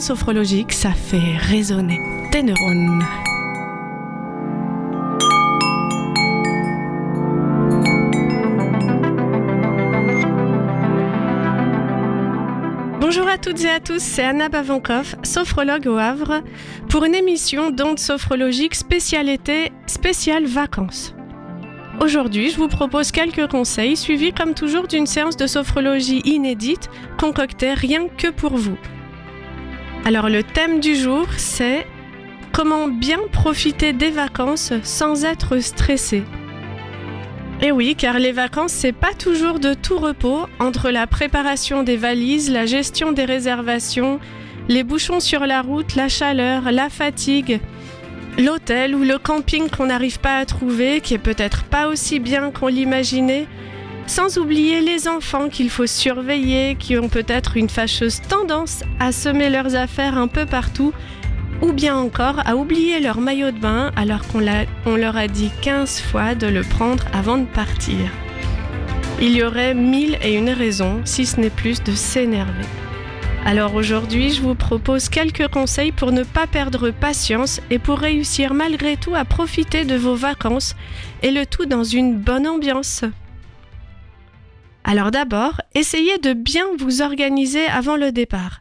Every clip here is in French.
sophrologique, ça fait résonner tes neurones. Bonjour à toutes et à tous, c'est Anna Bavankoff, sophrologue au Havre, pour une émission d'ondes sophrologiques spéciale vacances. Aujourd'hui, je vous propose quelques conseils suivis comme toujours d'une séance de sophrologie inédite concoctée rien que pour vous. Alors le thème du jour, c'est comment bien profiter des vacances sans être stressé. Et oui, car les vacances, c'est pas toujours de tout repos, entre la préparation des valises, la gestion des réservations, les bouchons sur la route, la chaleur, la fatigue, l'hôtel ou le camping qu'on n'arrive pas à trouver, qui est peut-être pas aussi bien qu'on l'imaginait, sans oublier les enfants qu'il faut surveiller, qui ont peut-être une fâcheuse tendance à semer leurs affaires un peu partout, ou bien encore à oublier leur maillot de bain alors qu'on leur a dit 15 fois de le prendre avant de partir. Il y aurait 1001 raisons, si ce n'est plus, de s'énerver. Alors aujourd'hui, je vous propose quelques conseils pour ne pas perdre patience et pour réussir malgré tout à profiter de vos vacances et le tout dans une bonne ambiance. Alors d'abord, essayez de bien vous organiser avant le départ.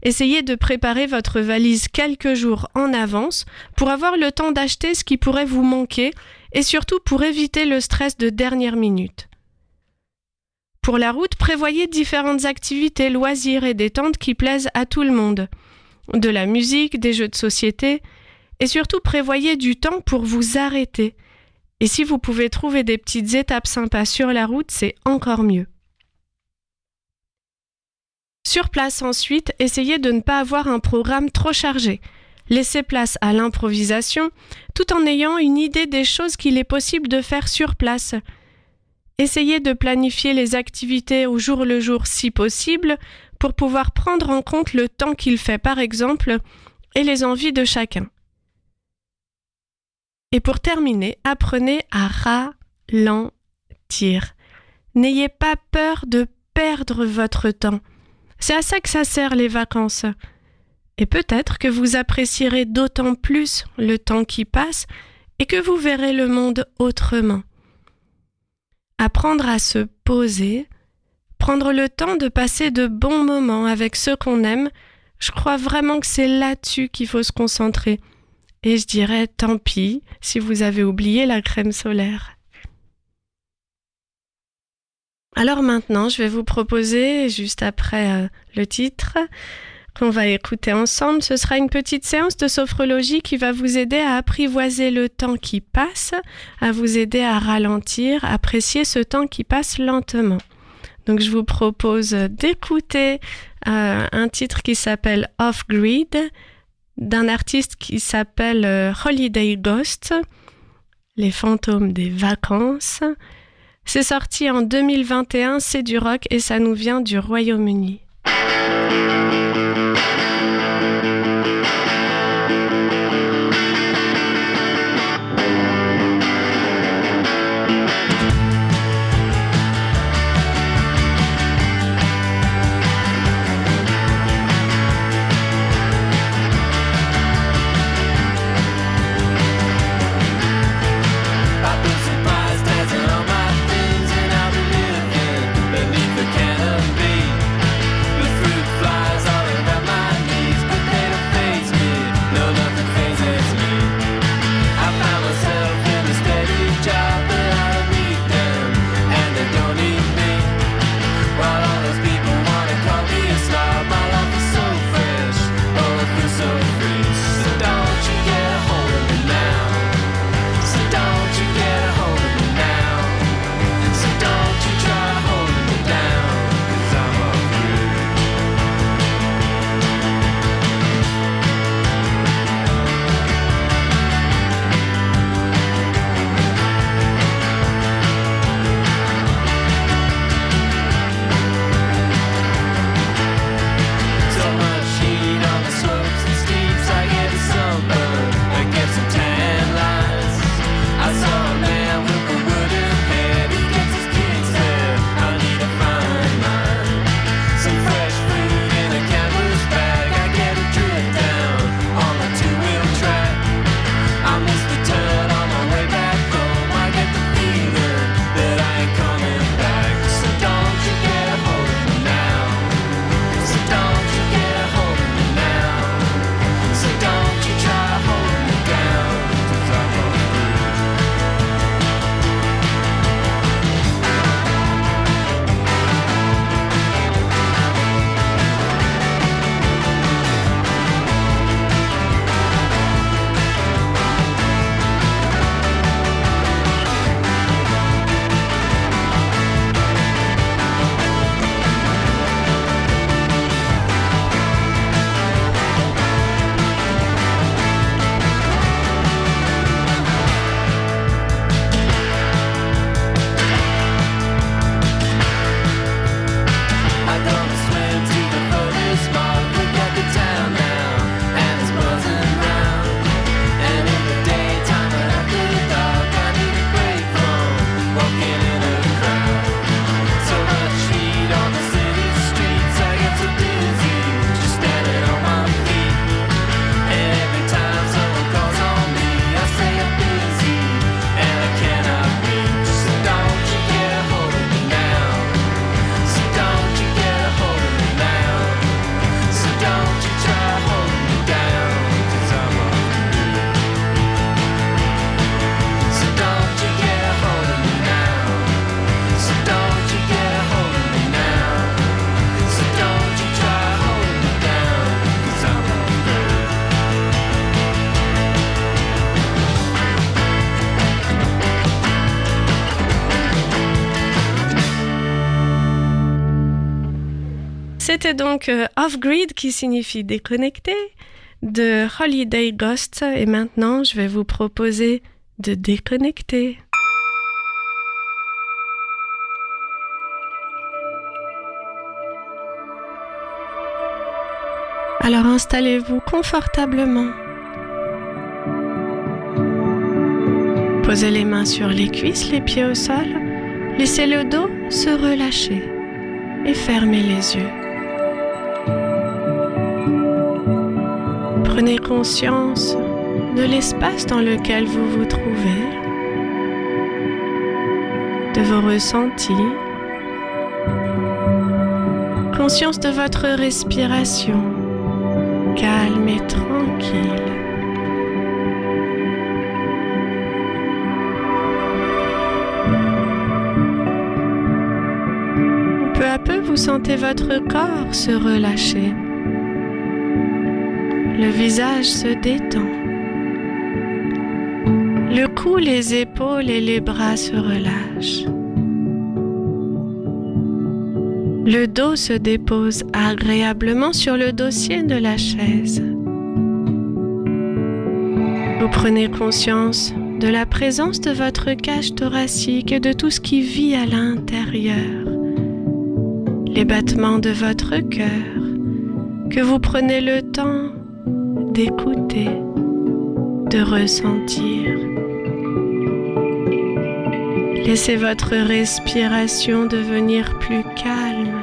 Essayez de préparer votre valise quelques jours en avance pour avoir le temps d'acheter ce qui pourrait vous manquer et surtout pour éviter le stress de dernière minute. Pour la route, prévoyez différentes activités, loisirs et détentes qui plaisent à tout le monde. De la musique, des jeux de société et surtout prévoyez du temps pour vous arrêter. Et si vous pouvez trouver des petites étapes sympas sur la route, c'est encore mieux. Sur place ensuite, essayez de ne pas avoir un programme trop chargé. Laissez place à l'improvisation, tout en ayant une idée des choses qu'il est possible de faire sur place. Essayez de planifier les activités au jour le jour si possible, pour pouvoir prendre en compte le temps qu'il fait par exemple, et les envies de chacun. Et pour terminer, apprenez à ralentir. N'ayez pas peur de perdre votre temps. C'est à ça que ça sert les vacances. Et peut-être que vous apprécierez d'autant plus le temps qui passe et que vous verrez le monde autrement. Apprendre à se poser, prendre le temps de passer de bons moments avec ceux qu'on aime, je crois vraiment que c'est là-dessus qu'il faut se concentrer. Et je dirais tant pis si vous avez oublié la crème solaire. Alors maintenant, je vais vous proposer, juste après le titre, qu'on va écouter ensemble, ce sera une petite séance de sophrologie qui va vous aider à apprivoiser le temps qui passe, à vous aider à ralentir, à apprécier ce temps qui passe lentement. Donc je vous propose d'écouter un titre qui s'appelle Off Grid, d'un artiste qui s'appelle Holiday Ghost, les fantômes des vacances. C'est sorti en 2021, c'est du rock et ça nous vient du Royaume-Uni. Beneath the canopy, the fruit flies all C'était donc Off-Grid qui signifie déconnecté de Holiday Ghost et maintenant je vais vous proposer de déconnecter. Alors installez-vous confortablement. Posez les mains sur les cuisses, les pieds au sol. Laissez le dos se relâcher et fermez les yeux. Prenez conscience de l'espace dans lequel vous vous trouvez, de vos ressentis, conscience de votre respiration, calme et tranquille. Peu à peu, vous sentez votre corps se relâcher. Le visage se détend. Le cou, les épaules et les bras se relâchent. Le dos se dépose agréablement sur le dossier de la chaise. Vous prenez conscience de la présence de votre cage thoracique et de tout ce qui vit à l'intérieur. Les battements de votre cœur que vous prenez le temps d'écouter, de ressentir. Laissez votre respiration devenir plus calme,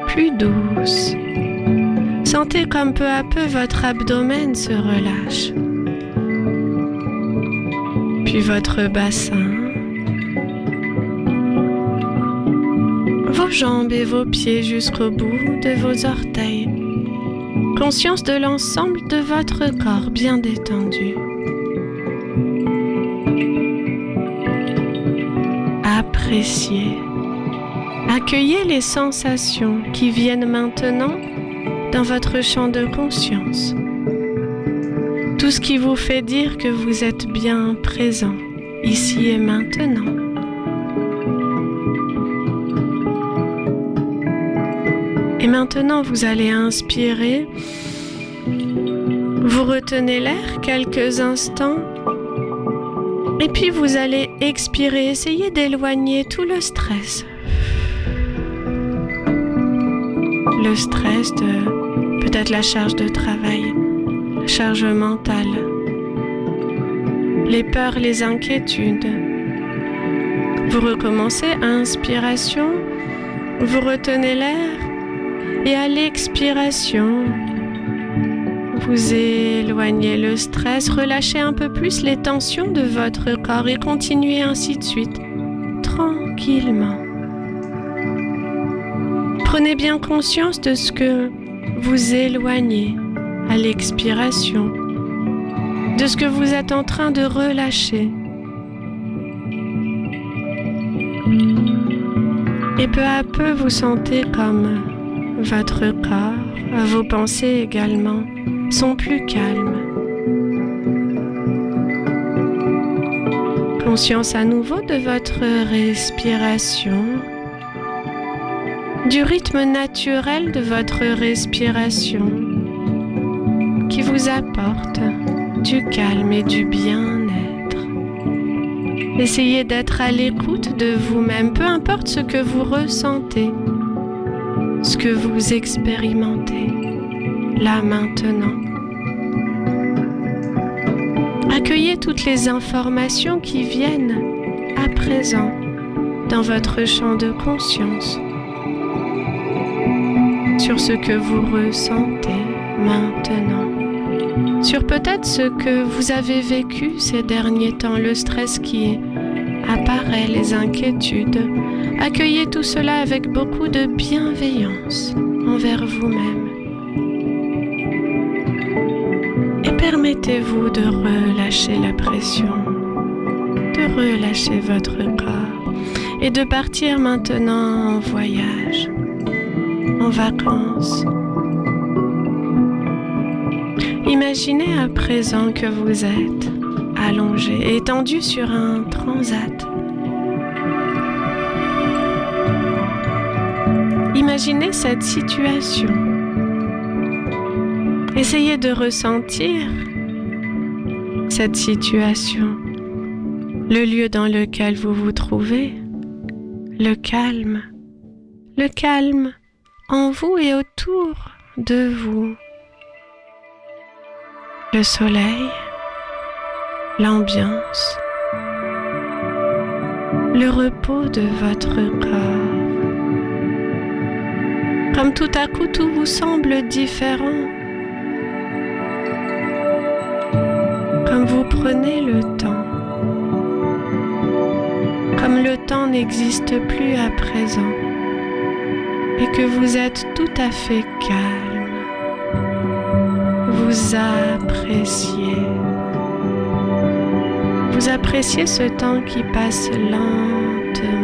plus douce. Sentez comme peu à peu votre abdomen se relâche, puis votre bassin, vos jambes et vos pieds jusqu'au bout de vos orteils. Conscience de l'ensemble de votre corps bien détendu. Appréciez. Accueillez les sensations qui viennent maintenant dans votre champ de conscience. Tout ce qui vous fait dire que vous êtes bien présent, ici et maintenant. Et maintenant, vous allez inspirer. Vous retenez l'air quelques instants. Et puis, vous allez expirer. Essayez d'éloigner tout le stress. Le stress de peut-être la charge de travail, la charge mentale, les peurs, les inquiétudes. Vous recommencez, inspiration, vous retenez l'air. Et à l'expiration, vous éloignez le stress, relâchez un peu plus les tensions de votre corps et continuez ainsi de suite, tranquillement. Prenez bien conscience de ce que vous éloignez à l'expiration, de ce que vous êtes en train de relâcher. Et peu à peu, vous sentez comme votre corps, vos pensées également, sont plus calmes. Conscience à nouveau de votre respiration, du rythme naturel de votre respiration qui vous apporte du calme et du bien-être. Essayez d'être à l'écoute de vous-même, peu importe ce que vous ressentez, ce que vous expérimentez, là maintenant. Accueillez toutes les informations qui viennent à présent dans votre champ de conscience sur ce que vous ressentez maintenant, sur peut-être ce que vous avez vécu ces derniers temps, le stress qui apparaît, les inquiétudes. Accueillez tout cela avec beaucoup de bienveillance envers vous-même. Et permettez-vous de relâcher la pression, de relâcher votre corps et de partir maintenant en voyage, en vacances. Imaginez à présent que vous êtes allongé, étendu sur un transat. imaginez cette situation. Essayez de ressentir cette situation, le lieu dans lequel vous vous trouvez, le calme en vous et autour de vous, le soleil, l'ambiance, le repos de votre corps. Comme tout à coup tout vous semble différent, comme vous prenez le temps, comme le temps n'existe plus à présent et que vous êtes tout à fait calme, vous appréciez ce temps qui passe lentement.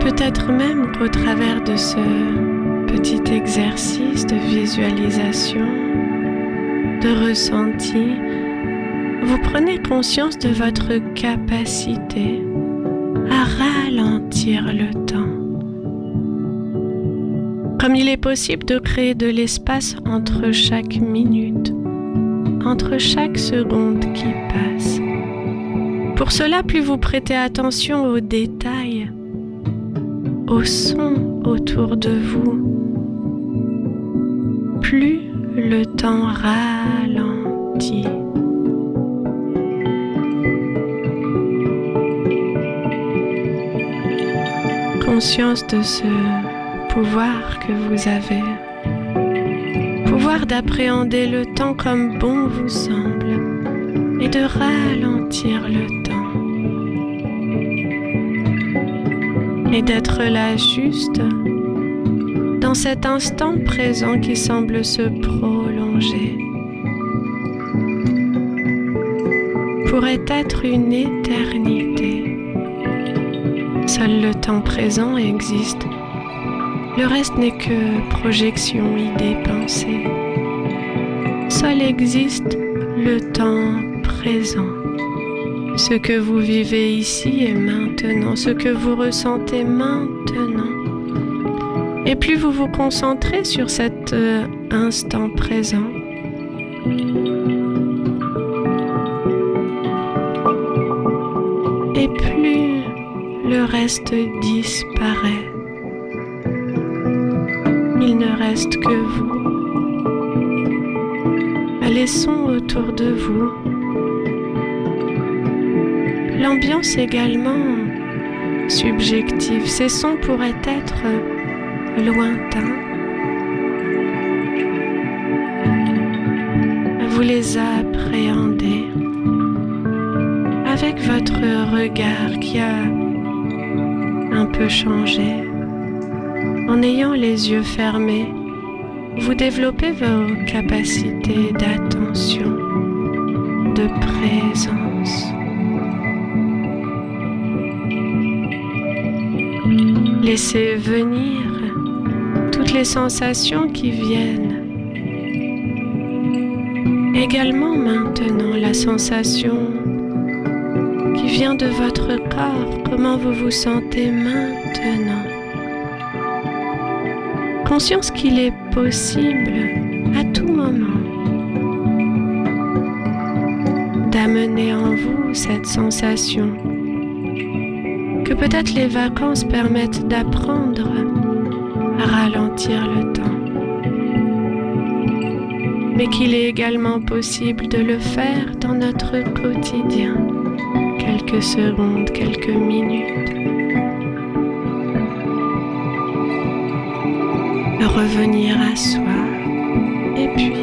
Peut-être même qu'au travers de ce petit exercice de visualisation, de ressenti, vous prenez conscience de votre capacité à ralentir le temps. Comme il est possible de créer de l'espace entre chaque minute, entre chaque seconde qui passe. Pour cela, plus vous prêtez attention aux détails, aux sons autour de vous, plus le temps ralentit. Conscience de ce pouvoir que vous avez, pouvoir d'appréhender le temps comme bon vous semble et de ralentir le temps et d'être là juste dans cet instant présent qui semble se prolonger. Pourrait être une éternité. Seul le temps présent existe. Le reste n'est que projection, idée, pensée. Seul existe le temps présent. Ce que vous vivez ici et maintenant, ce que vous ressentez maintenant. Et plus vous vous concentrez sur cet instant présent, et plus le reste disparaît. Il ne reste que vous, les sons autour de vous, l'ambiance également subjective. Ces sons pourraient être lointains. Vous les appréhendez avec votre regard qui a un peu changé. En ayant les yeux fermés, vous développez vos capacités d'attention, de présence. Laissez venir toutes les sensations qui viennent. Également maintenant la sensation qui vient de votre corps, comment vous vous sentez maintenant. Conscience qu'il est possible à tout moment d'amener en vous cette sensation, que peut-être les vacances permettent d'apprendre à ralentir le temps, mais qu'il est également possible de le faire dans notre quotidien, quelques secondes, quelques minutes. Revenir à soi et puis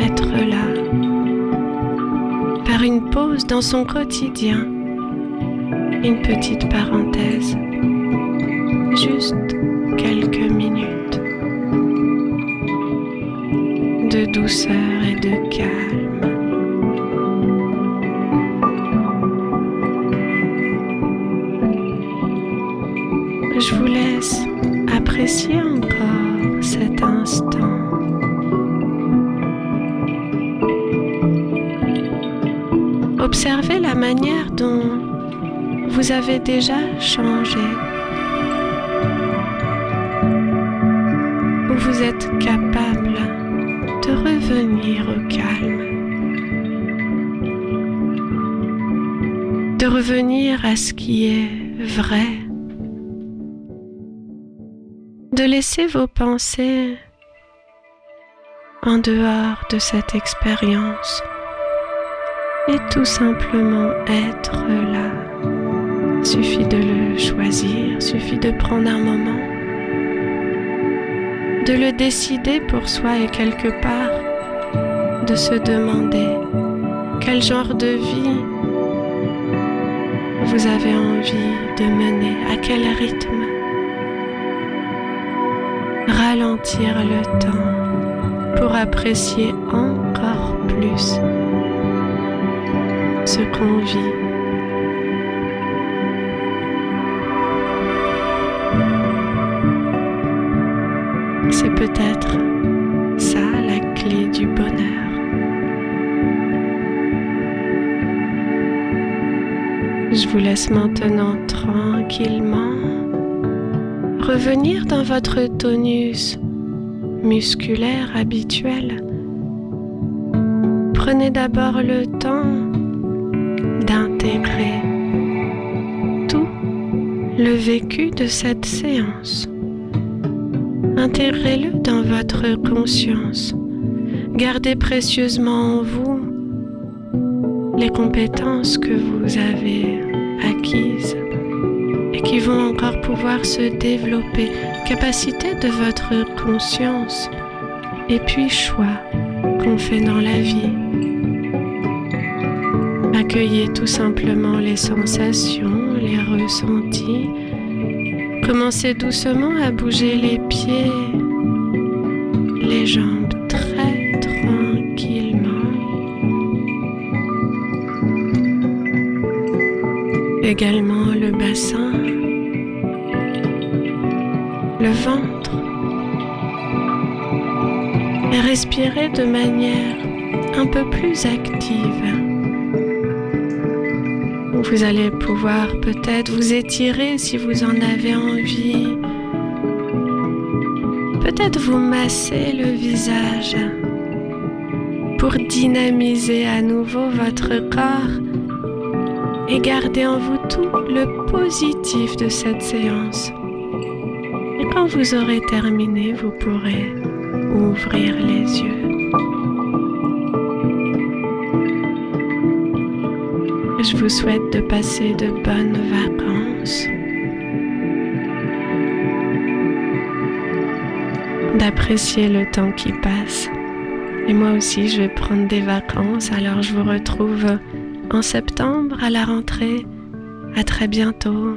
être là, faire une pause dans son quotidien, une petite parenthèse, juste quelques minutes de douceur et de calme. Je vous laisse apprécier encore cet instant. Observez la manière dont vous avez déjà changé, où vous êtes capable de revenir au calme, de revenir à ce qui est vrai, de laisser vos pensées en dehors de cette expérience et tout simplement être là. Suffit de le choisir, suffit de prendre un moment, de le décider pour soi et quelque part de se demander quel genre de vie vous avez envie de mener, à quel rythme. Ralentir le temps pour apprécier encore plus ce qu'on vit. C'est peut-être ça la clé du bonheur. Je vous laisse maintenant tranquillement revenir dans votre tonus musculaire habituel. Prenez d'abord le temps d'intégrer tout le vécu de cette séance. Intégrez-le dans votre conscience. Gardez précieusement en vous les compétences que vous avez acquises et qui vont encore pouvoir se développer. Capacité de votre conscience et puis choix qu'on fait dans la vie. Accueillez tout simplement les sensations, les ressentis. Commencez doucement à bouger les pieds, les jambes très tranquillement. Également le bassin, le ventre. Et respirez de manière un peu plus active. Vous allez pouvoir peut-être vous étirer si vous en avez envie. Peut-être vous masser le visage pour dynamiser à nouveau votre corps et garder en vous tout le positif de cette séance. Et quand vous aurez terminé, vous pourrez ouvrir les yeux. Je vous souhaite de passer de bonnes vacances, d'apprécier le temps qui passe. Et moi aussi, je vais prendre des vacances, alors je vous retrouve en septembre à la rentrée. À très bientôt.